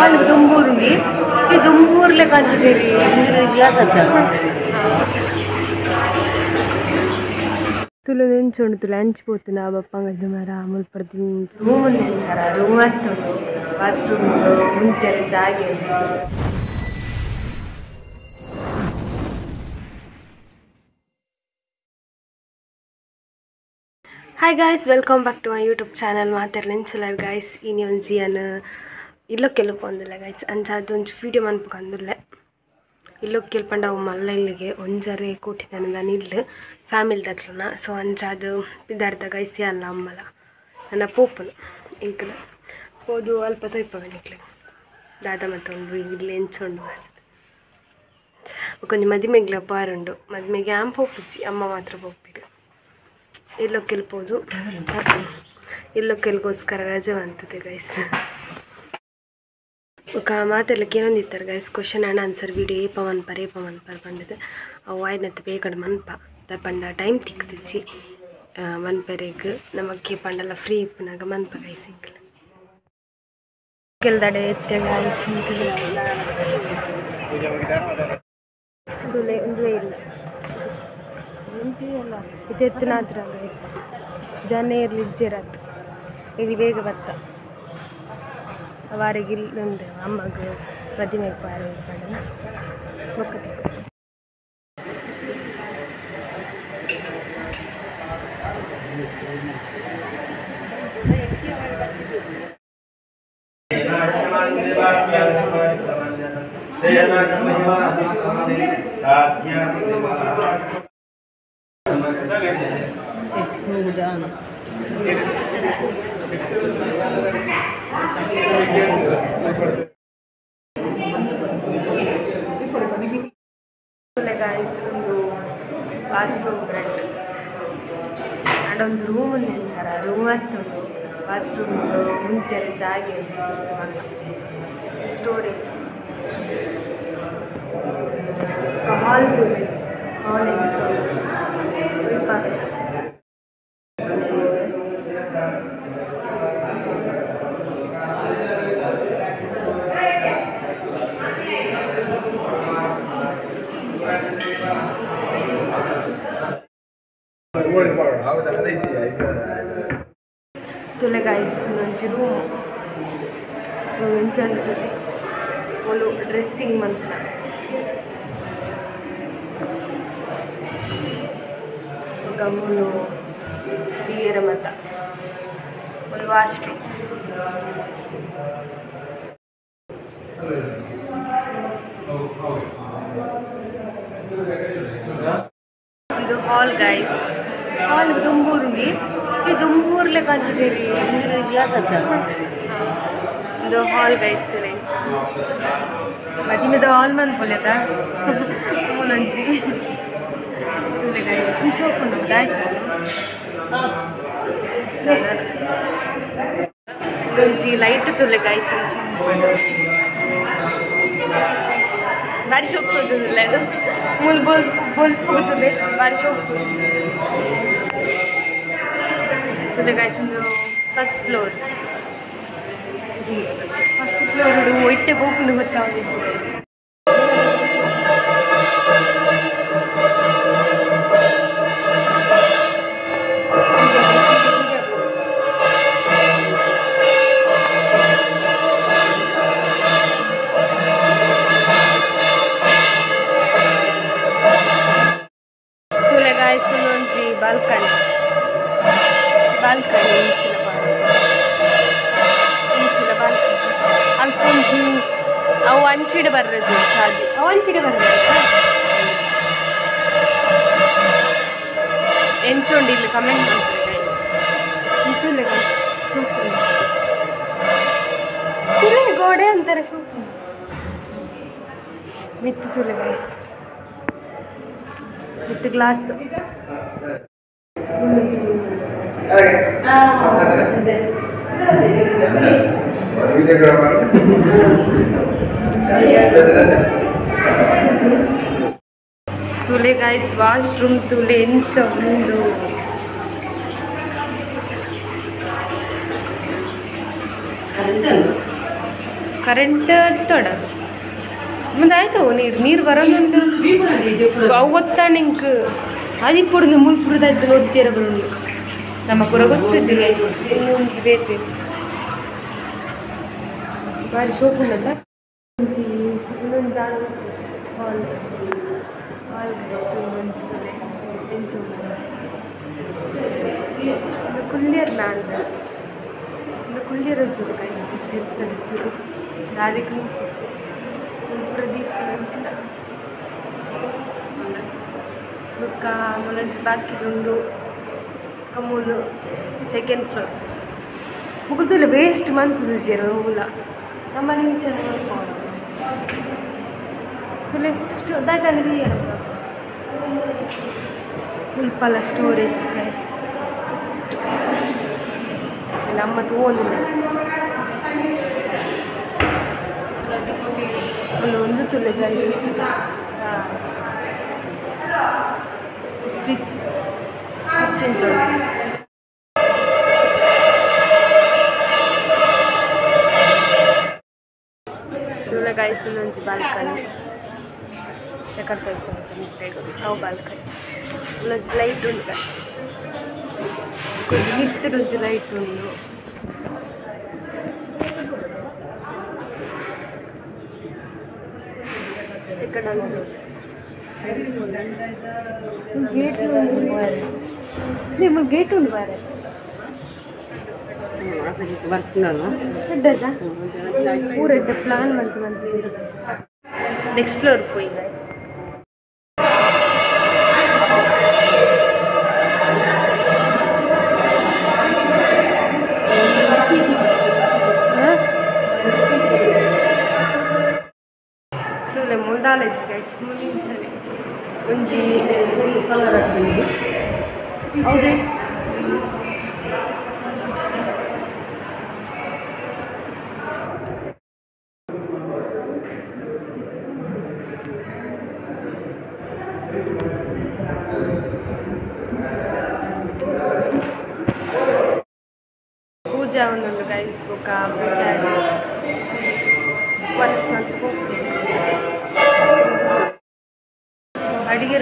ಹಾಲ್ ದುಂಬೂರುಂಡಿ ಈ ದುಂಬೂರ್ಲೆ ಕಾಣ್ತಿದ್ದೀರಿ ಗ್ಲಾಸ್ ಅಂತ ತುಳು ನೆಂಚುಂಡು ತುಳು ಹಂಚ್ಬೋತು ನಾ ಬಪ್ಪಂಗದ್ದು ಮರ ಮುಲ್ಪಡ್ದು ರೂಮಲ್ಲಿ ಹೇಳ್ತಾರ ರೂಮ್ ಹತ್ತು ಫಸ್ಟ್ ಮುಂಚೆ ಜಾಗೆ hi guys welcome back to my YouTube channel ಮಾತಾಡ್ಲೆಂಚುಲರ್ ಗಾಯ್ಸ್ ಇನಿ ಒಂಜಿ ಅನು ಇಲ್ಲೊಕ್ಕೆಲ್ಲ ಪೋಂದಿಲ್ಲ ಗಾಯ್ಸ್ ಅಂಚಾದೊಂಚು ವೀಡಿಯೋ ಮನ್ಪು ಕಂದುಲ್ಲೆ ಇಲ್ಲೊಕ್ಕೆಲ್ ಪಂಡ ಅವು ಮಲ್ಲ ಇಲ್ಲಿಗೆ ಒಂಜರೆ ಕೂಟಿದ್ದಾನೆ ನಾನು ಇಲ್ಲಿ ಫ್ಯಾಮಿಲಿ ದಕ್ಲನ ಸೊ ಅಂಚಾದು ಇದಾರ್ಥ ಗೈಸ್ ಅಲ್ಲ ಅಮ್ಮಲ ನನ್ನ ಪೋಪನು ಇಂಕಲು ಹೋದು ಅಲ್ಪ ತೊಯ್ಪವನಿಕ್ಲೆ ದಾದ ಮತ್ತು ಒಂದು ಇಲ್ಲಿ ಎಂಚುಂಡು ಕೊಂಚ ಮದಿಮೆಗ್ಲ ಪಾರುಂಡು ಮದಿಮೆಗೆ ಆಂಪ್ ಹೋಗ್ಪಿಸಿ ಅಮ್ಮ ಮಾತ್ರ ಹೋಗ್ಬೇಕು ಇಲ್ಲೊಕ್ಕೆಲ್ಬೋದು ಇಲ್ಲೊಕ್ಕೆಲ್ಗೋಸ್ಕರ ರಜೆ ಅಂತದೆ ಗೈಸ್ ಮಾತೆಲ್ಲಕ್ಕೆ ಏನೊಂದಿತ್ತಾರೆ guys question and answer video ಏಪ ಮನ್ಪರ್ ಪಂಡದು ಅವು ಆಯ್ನತ್ತು ಬೇಕಡೆ ಮನ್ಪ ತಪಂಡ ಟೈಮ್ ತಿಕ್ತಿಸಿ ಮನ್ಪರೆಗ್ ನಮಗೆ ಪಂಡಲ್ಲ ಫ್ರೀ ಇಪ್ಪನಾಗ ಮನ್ಪ ಗೈಸ್ ಇಂಕಲ್ ಕೆಲ್ದಡೆ ಎತ್ತೆ ಗೈಸ್ ದುಲೆ ಒಂದುವೇ ಇಲ್ಲ ಇದು ಎತ್ತಿನ ಹತ್ರ ಗೈಸ್ ಜನ ಇರಲಿ ಇಜ್ಜಿರತ್ತು ಇಲ್ಲಿ ಬೇಗ ಬತ್ತ ಅವರಿಗೆ ಇಲ್ಲೊಂದು ಅಮ್ಮಗೆ ಮದಿಮೆಗೆ ಪಾರ ಪಂಡನ ಮಕ್ಕಳು ಗಾಯ್ಸ್ ಒಂದು ವಾಶ್ರೂಮ್ ಬ್ರೆಡ್ ಅಡೊಂದು ರೂಮ್ ಒಂದು ಹೇಳ್ತಾರೆ ರೂಮ್ ಹತ್ತು ವಾಶ್ರೂಮ್ ಮುಂಚೆ ಜಾಗೆ ಸ್ಟೋರೇಜ್ ಹಾಲ್ ಹಾಲ್ ತುಲೆ ಗಾಯ್ಸ್ ಒಂದೊಂಚು ರೂಮ್ ಎಂಚಂದು ಒಂದು ಡ್ರೆಸ್ಸಿಂಗ್ ಮಂತ ಗಮ್ಮನು ಬಿಯರ ಮತ ಒಂದು ವಾಶ್ರೂಮ್ ಇದು ಹಾಲ್ ಗೈಸ್ ಹಾಲ್ ದುಂಬೂರುಂಡಿ ಈ ದುಂಬೂರ್ಲೆ ಕಾಣ್ತಿದ್ದೀರಿ ಗ್ಲಾಸ್ ಅಂತ ಇದು ಹಾಲ್ ಗೈಸ್ ತುಲೆಂಚು ಮದಿಮೆದ ಹಾಲ್ ಮನ್ಪೊಲೆತ ಮೂಲಂಚಿ ತುಲೆ ಗೈಸ್ ಈ ಶೋಪ್ ಉಂಟು ಆಯ್ತು ಇದೊಂಜಿ ಲೈಟ್ ತುಲೆ ಗೈಸ್ ಬಾರಿ ಶೋಪ್ ಹೋಗುದಿಲ್ಲ ಇದು ಮುಲ್ ಬೋಲ್ಪ್ ಹೋಗುತ್ತದೆ ಬಾರಿ ಶೋಪ್ ತುಲೆ ಗೈಸ್ ಒಂದು ಫಸ್ಟ್ ಫ್ಲೋರ್ ಒಟ್ಟೆ ಹೋಗ್ಕೊಂಡು ಗೊತ್ತಾಗಿತ್ತು ಗೈಸ್ ತುಲೆ ಗೈಸ್ ಒಂದೊಂಜಿ ಬಾಲ್ಕನಿ ಇಂಚಿನ ಬಾಲ್ಕನಿ ಅಲ್ಕೊಂಜಿ ಅವು ಅಂಚಿಡೆ ಬರ್ರದು ಶಾದಿ ಅವು ಅಂಚಿಡೆ ಬರ್ರೆ ಎಂಚುಂಡು ಇಲ್ಲಿ ಕಮೆಂಟ್ ಮಾಡ್ತಾರೆ ಗೈಸ್ ಇದುಲೆ ಗೈಸ್ ಸೂಪರ್ ತುಲೆ ಗೋಡೆ ಅಂತಾರೆ ಸೂಪರ್ ಮಿತ್ತು ತುಲೆ ಗೈಸ್ ವಿತ್ ಗ್ಲಾಸ್ ತುಲೆ ಗೈಸ್ ವಾಶ್ರೂಮ್ ತುಲೆ ಎಂಚುಂಡು ಕರೆಂಟ್ ತೊಡ ಮುಂದೆ ಆಯ್ತು ನೀರು ಬರೋದು ಅವತ್ತಾಣ ಹಿಂಗೆ ಆದಿಪುರದ ಮುಲ್ಪುರದಾಯ್ತು ನೋಡ್ತೀರ ಬರೋದು ನಮ್ಮ ಪುರ ಗೊತ್ತಿದ್ದು ಮುಂಚೆ ಬೇಕು ಬಾರಿ ಶೋಕ್ ಉಂಟಲ್ಲ ಇನ್ನೊಂದು ಹಾಲ್ ಹಾಲ್ ಒಂದು ಕುಲ್ಲಿಯರ್ ಮ್ಯಾನ್ ಒಂದು ಕುಲ್ಲಿಯರ್ ಒಂಚೂರು ಕಾಯಿಸಿರ್ತಾರೆ ದಾದಿಗೆ ಒಂದು ಪ್ರದೀಪ ನಂಚಿನ ಬುಕ್ಕ ಮುಲಂಚು ಬಾಕಿದುಂಡು ಅಮೂಲು ಸೆಕೆಂಡ್ ಫ್ಲೋರ್ ಮುಗಿದಿಲ್ಲ ವೇಸ್ಟ್ ಮಂತದ ಜೀರ ಮೂಲ ನಮ್ಮಲ್ಲಿ ಚೆನ್ನಾಗಿ ನೋಡ್ಕೊಂಡು ತುಲೆ ಇಷ್ಟು ಅದಾಯ್ತು ಉಲ್ಪಲ್ಲ ಸ್ಟೋರೇಜ್ ಗೈಸ್ ನಮ್ಮದು ಓದಿಲ್ಲ ಒಂದು ತುಲೆ ಗೈಸ್ ಸ್ವಿಚ್ ಅಂತ ತುಲೆ ಗೈಸ್ ಒಂದೊಂದು ಬಾಲ್ಕನಿ ಯಾಕಂತ ಅವು ಬಾಲ್ಕನಿ ಒಂದೊಂದು ಲೈಟ್ ಉಂಟು ಗೈಸ್ ಕೊಂಚ ಹಿತ್ತದೊಂದು ಲೈಟ್ ಉಂಟು ఇక్కడ గేట్ గేట్ ఉంది బారే ಊರಡ್ಡ ಪ್ಲಾನ್ ಮಾಡ್ತೀವಿ ಎಕ್ಸ್ಪ್ಲೋರ್ போய் ಮುಲ್ದಾಲಜಿ ಗೈಸ್ ಮುಂದಿನ ಒಂಜಿ ಕಲರ್ ಹಾಕ್ತೀನಿ ಹೌದೇ ಪೂಜಾ ಒಂದೊಂದು ಗೈಸ್ ಬುಕ್ಕ ಪೂಜಾ ಮನಸ್ಸಂತ ಅಡಿಗೆ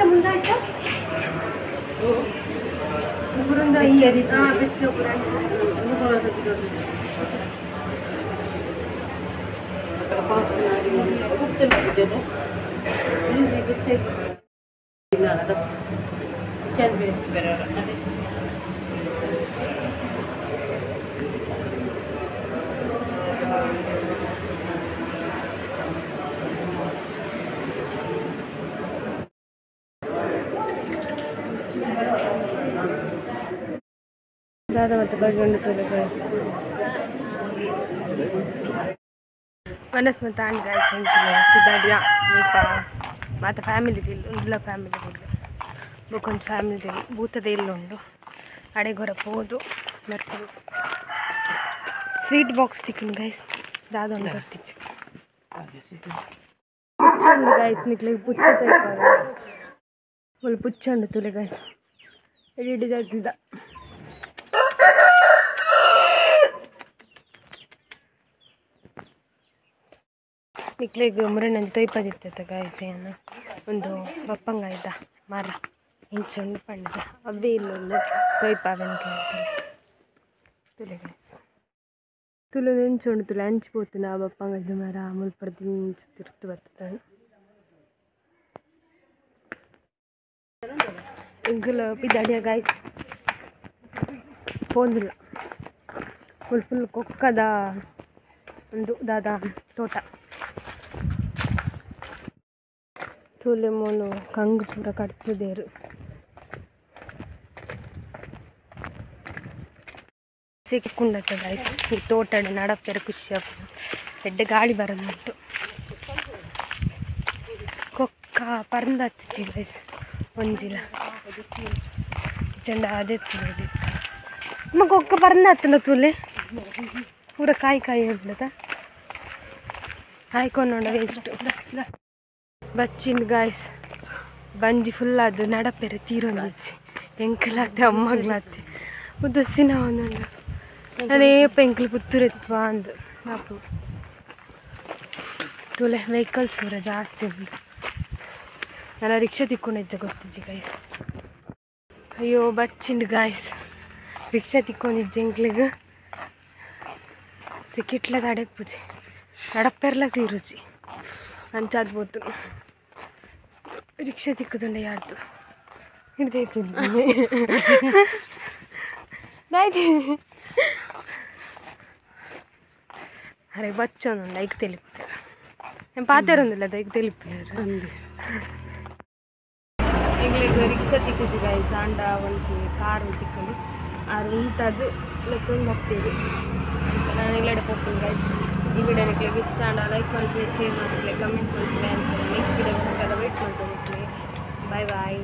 ಮುಂದಾಯ್ತಾ ಒಬ್ಬರಿಂದ ಬೆಚ್ಚ ದಾದ ಮತ್ತು ಬಗ್ಗೆ ಮನಸ್ ಮತ್ತು ಆಂಡ್ ಗಾಯ್ಸ್ ಸಿದ್ದಾಡಿಯ ಮತ್ತು ಫ್ಯಾಮಿಲಿ ಇಲ್ಲ ಫ್ಯಾಮಿಲಿ ಬುಕ್ಕೊಂದು ಫ್ಯಾಮಿಲಿ ಭೂತದ ಇಲ್ಲುಂಡು ಅಡೆಗೊರ ಪೋದು ನರ್ಕಲು ಸ್ವೀಟ್ ಬಾಕ್ಸ್ ತಿಕ್ಕನು ಗೈಸ್ ದಾದೊಂದು ಗೊತ್ತಿಚ್ಚು ಪುಚ್ಚಂಡು ಗೈಸ್ ನಿಕ್ಲಿಗೆ ಪುಚ್ಚ ಒಳ್ಳೆ ಪುಚ್ಚಂಡು ತುಲೆ ಗೈಸ್ ಹಿಡಿದಾಗ್ತಿದ್ದ ನಿಕ್ಲಿಗೆ ಮುರಣ್ಣಂದು ತೊಯ್ಪದಿರ್ತೈತೆ ಗಾಯಸೆಯನ್ನು ಒಂದು ಬಪ್ಪಂಗ ಇದ್ದ ಮರ ಇಂಚೊಂಡು ಪಂಡ ಅವೇ ಇಲ್ಲೊಂದು ತೊಯ್ಪಾವೆಂಟ್ಲೆ ತುಲೆ ಗಾಯ್ಸ್ ತುಳು ಎಂಚೊಂಡು ತುಳು ಹಂಚ್ಬೋತು ಆ ಬಪ್ಪಂಗದ ಮರ ಮುಲ್ಪಡ್ದು ಇಂಚು ತಿರ್ತು ಬರ್ತದೆ ಇಂಗಲು ಪಿದ್ದಾಡಿಯ ಗಾಯ್ಸ್ ಪೋಂದಿಲ್ಲ ಫುಲ್ ಕೊಕ್ಕದ ಒಂದು ದಾದ ತೋಟ ತೂಲೆ ಮೂಲು ಕಂಗು ಪೂರ ಕಟ್ತದೇರು ಸಿಕ್ಕೊಂಡತ್ತೆ ಗೈಸ್ ಈ ತೋಟಡ್ ನಡಪ್ಪೆರ ಖುಷಿ ಎಡ್ಡ ಗಾಳಿ ಬರೋದುಂಟು ಕೊಕ್ಕ ಪರಂದತ್ತಿ ಗೈಸ್ ಒಂಜಿಲ ಚಂಡ ಅದೇ ಅಮ್ಮ ಕೊಕ್ಕ ಪರಂದತ್ತನ ತೂಲೆ ಪೂರ ಕಾಯಿ ಕಾಯಿ ಹೋಗ್ಲತ್ತ ಕಾಯ್ಕೊಂಡು ಎಷ್ಟು ಬಚ್ಚಿಂದು ಗಾಯ್ಸ್ ಬಂಜಿ ಫುಲ್ ಅದು ನಡಪೆರೆ ತೀರೊಂದಿಚ್ಚಿ ಎಂಕಲಾಗ್ತೆ ಅಮ್ಮಗ್ಲಾಗ್ತೆ ಉದಸ್ಸಿನ ಒಂದುಂಡು ನಾನೇ ಪೆಂಕಲ್ ಪುತ್ತೂರು ಎತ್ವಾ ಅಂದು ಅಪ್ಪು ತುಲೆ ವೆಹಿಕಲ್ಸ್ ಪೂರ ಜಾಸ್ತಿ ಉಂಟು ನಾನು ರಿಕ್ಷಾ ತಿಕ್ಕೊಂಡು ಹೆಜ್ಜೆ ಗೊತ್ತಿಜ್ಜಿ ಗಾಯ್ಸ್ ಅಯ್ಯೋ ಬಚ್ಚಿಂಡು ಗಾಯ್ಸ್ ರಿಕ್ಷಾ ತಿಕ್ಕೊಂಡಿದ್ದೆ ಎಂಕ್ಲಿಗೆ ಸಿಕ್ಕಿಟ್ಲ ತಡೆಪ್ಪುಜಿ ನಡಪೆರ್ಲ ತೀರುಜಿ ಅಂಚಾದ್ ಬೋತು ರಿಕ್ಷಾ ತಿಕ್ಕುದುಂಡೆ ಯಾರ್ದು ಹಿಡ್ದೈತಿದ್ದೆ ಅರೆ ಬಚ್ಚೊಂದುಂಡು ಐಕ್ ತೆಲಿಪ್ಪ నేను పాతరుందిలే దైకి తెలిపారు అంది ಎಂಗ್ಲಿಗೆ ರಿಕ್ಷಾ ತಿಕ್ಕುಜಿ ಗಾಯ್ಸ್ ಆಂಡ ಒಂಜಿ ಕಾರು ತಿಕ್ಕಲಿ ಅದು ಉಂಟದು ಲತ್ತೊಂದು ಹೋಗ್ತೀವಿ ನಾನು ಇಲ್ಲಡೆ ಹೋಗ್ತೀನಿ ಗಾಯ್ಸ್ ಈ ವಿಡಿಯೋ ನಿಮಗೆ ಇಷ್ಟ ಆಂಡ ಲೈಕ್ ಮಾಡ್ತೀವಿ ಶೇರ್ ಮಾಡ್ತೀವಿ ಕಮೆಂಟ್ ಮಾಡ್ತೀವಿ ಆನ್ಸರ್ ನೆಕ್ಸ್ಟ್ ವಿಡಿಯೋ ವೇಟ್ ಮಾಡ್ತೀನಿ ಬಾಯ್ ಬಾಯ್